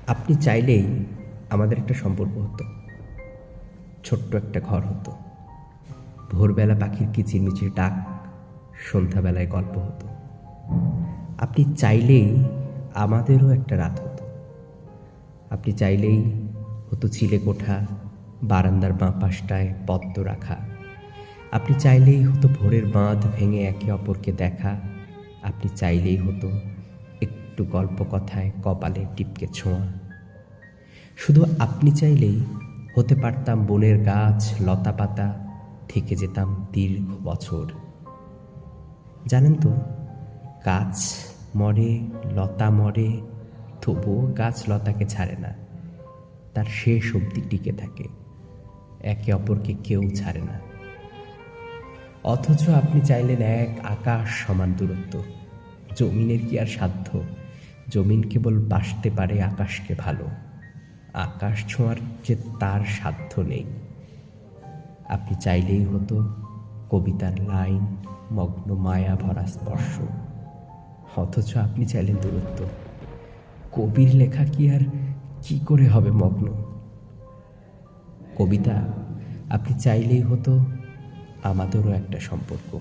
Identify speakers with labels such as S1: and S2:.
S1: আপনি চাইলেই আমাদের একটা সম্পর্ক হতো, ছোট্ট একটা ঘর হতো, ভোরবেলা পাখির কিচিরমিচির ডাক, সন্ধ্যাবেলায় গল্প হতো। আপনি চাইলেই আমাদেরও একটা রাত হতো। আপনি চাইলেই হতো চিলে কোঠা, বারান্দার বাঁ পাশটায় পদ্ম রাখা। আপনি চাইলেই হতো ভোরের বাঁধ ভেঙে একে অপরকে দেখা। আপনি চাইলেই হতো একটু গল্প কথায় কপালে টিপকে ছোঁয়া। শুধু আপনি চাইলেই হতে পারতাম বনের গাছ, লতা পাতা, থেকে যেতাম দীর্ঘ বছর। জানেন তো, গাছ মরে, লতা মরে, তবুও গাছ লতাকে ছাড়ে না, তার শেষ অবধি টিকে থাকে, একে অপরকে কেউ ছাড়ে না। অথচ আপনি চাইলেন এক আকাশ সমান দূরত্ব। জমিনের কি আর সাধ্য? জমিন কেবল বাসতে পারে আকাশকে ভালো, আকাশ ছোঁয়ার যে তার সাধ্য নেই। আপনি চাইলেই হতো কবিতার লাইন, মগ্ন মায়া ভরা স্পর্শ। অথচ আপনি চাইলেন দূরত্ব। কবির লেখা কি আর কি করে হবে মগ্ন? কবিতা, আপনি চাইলেই হতো আমাদেরও একটা সম্পর্ক।